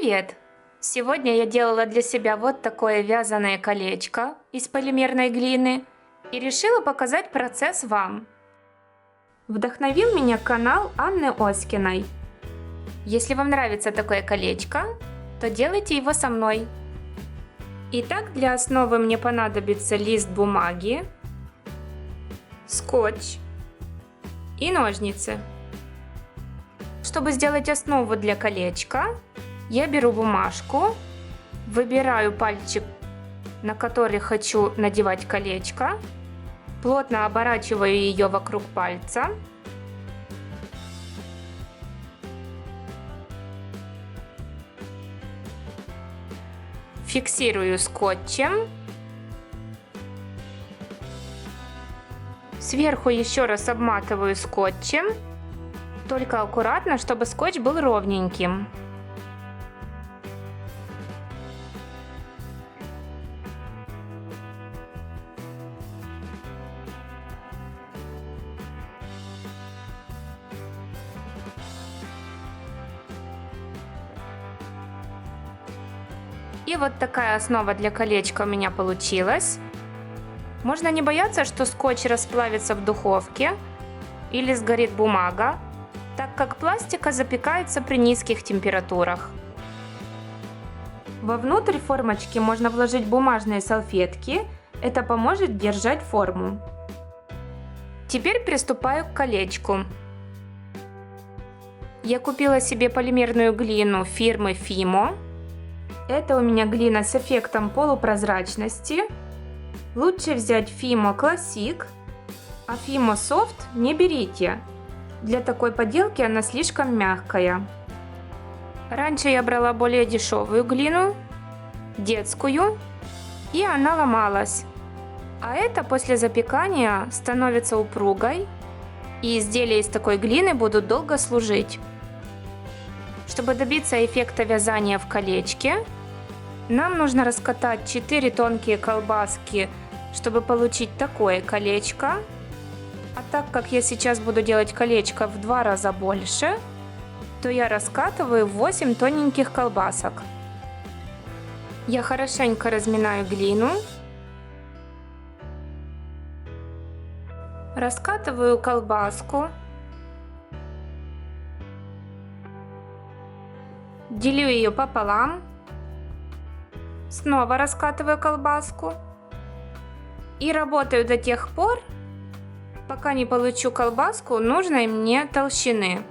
Привет! Сегодня я делала для себя вот такое вязаное колечко из полимерной глины и решила показать процесс вам. Вдохновил меня канал Анны Оськиной. Если вам нравится такое колечко, то делайте его со мной. Итак, для основы мне понадобится лист бумаги, скотч и ножницы. Чтобы сделать основу для колечка, я беру бумажку, выбираю пальчик, на который хочу надевать колечко, плотно оборачиваю ее вокруг пальца. Фиксирую скотчем. Сверху еще раз обматываю скотчем, только аккуратно, чтобы скотч был ровненьким. И вот такая основа для колечка у меня получилась. Можно не бояться, что скотч расплавится в духовке или сгорит бумага, так как пластика запекается при низких температурах. Вовнутрь формочки можно вложить бумажные салфетки, это поможет держать форму. Теперь приступаю к колечку. Я купила себе полимерную глину фирмы Fimo. Это у меня глина с эффектом полупрозрачности. Лучше взять Fimo Classic, а Fimo Soft не берите. Для такой поделки она слишком мягкая. Раньше я брала более дешевую глину, детскую, и она ломалась. А эта после запекания становится упругой, и изделия из такой глины будут долго служить. Чтобы добиться эффекта вязания в колечке, нам нужно раскатать 4 тонкие колбаски, чтобы получить такое колечко. А так как я сейчас буду делать колечко в 2 раза больше, то я раскатываю 8 тоненьких колбасок. Я хорошенько разминаю глину. Раскатываю колбаску. Делю ее пополам. Снова раскатываю колбаску. И работаю до тех пор, пока не получу колбаску нужной мне толщины.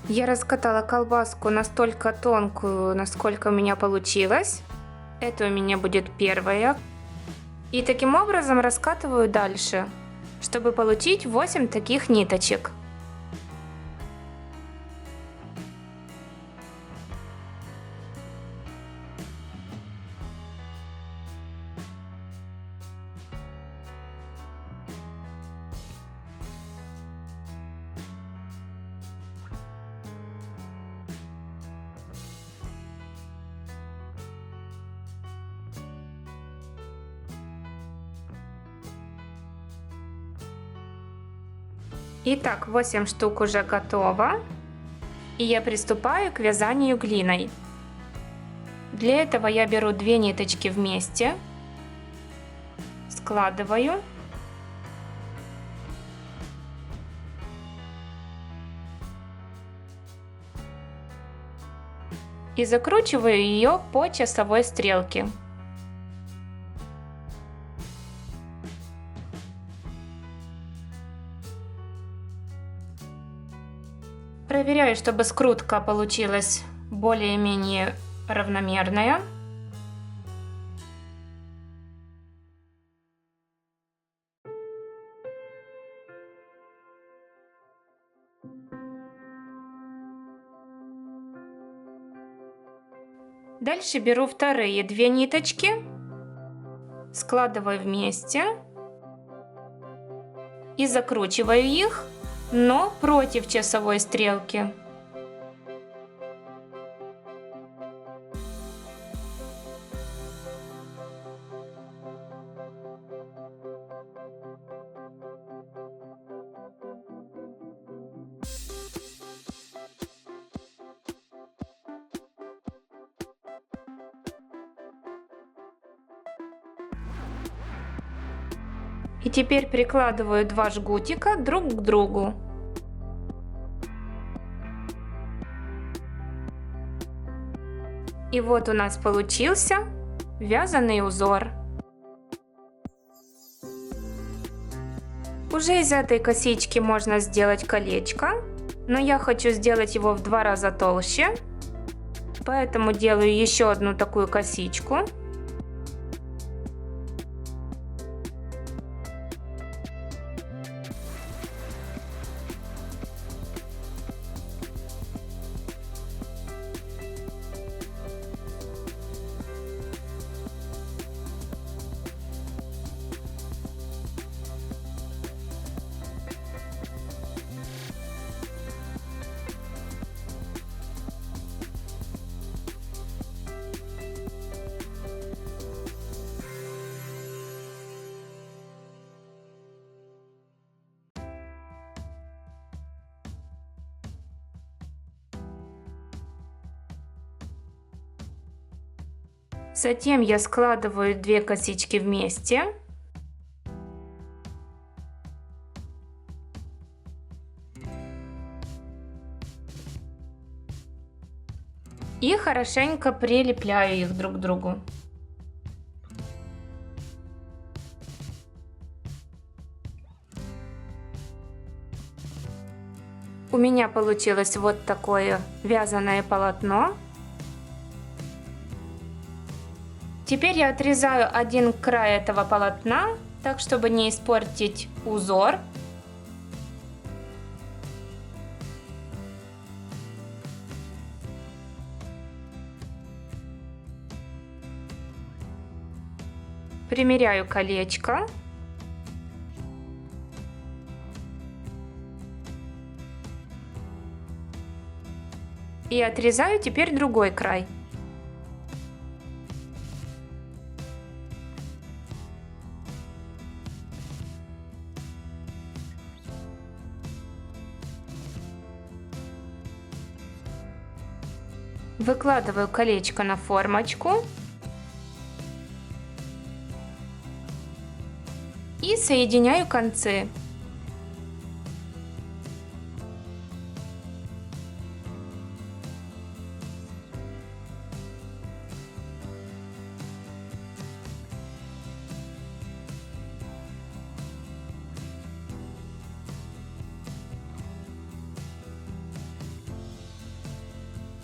Я раскатала колбаску настолько тонкую, насколько у меня получилось. Это у меня будет первая. И таким образом раскатываю дальше, чтобы получить 8 таких ниточек. Итак, 8 штук уже готово. И я приступаю к вязанию глиной. Для этого я беру 2 ниточки вместе, складываю. И закручиваю ее по часовой стрелке. Проверяю, чтобы скрутка получилась более-менее равномерная. Дальше беру вторые 2 ниточки, складываю вместе и закручиваю их, но против часовой стрелки. И теперь прикладываю 2 жгутика друг к другу. И вот у нас получился вязаный узор. Уже из этой косички можно сделать колечко, но я хочу сделать его в 2 раза толще, поэтому делаю еще одну такую косичку. Затем я складываю 2 косички вместе. И хорошенько прилепляю их друг к другу. У меня получилось вот такое вязаное полотно. Теперь я отрезаю один край этого полотна, так чтобы не испортить узор. Примеряю колечко. И отрезаю теперь другой край. Выкладываю колечко на формочку и соединяю концы.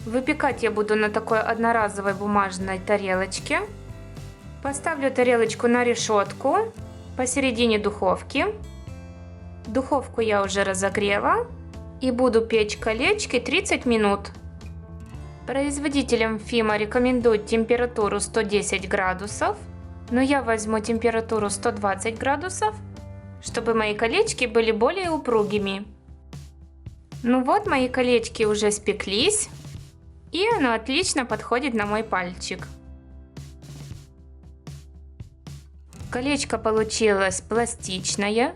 Выпекать я буду на такой одноразовой бумажной тарелочке. Поставлю тарелочку на решетку посередине духовки. Духовку я уже разогрела и буду печь колечки 30 минут. Производителям Fimo рекомендуют температуру 110 градусов, но я возьму температуру 120 градусов, чтобы мои колечки были более упругими. Ну вот, мои колечки уже спеклись. И оно отлично подходит на мой пальчик. Колечко получилось пластичное,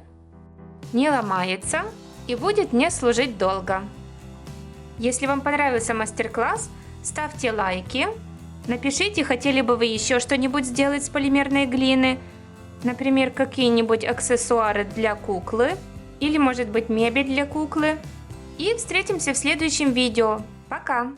не ломается и будет мне служить долго. Если вам понравился мастер-класс, ставьте лайки. Напишите, хотели бы вы еще что-нибудь сделать с полимерной глины. Например, какие-нибудь аксессуары для куклы. Или может быть мебель для куклы. И встретимся в следующем видео. Пока!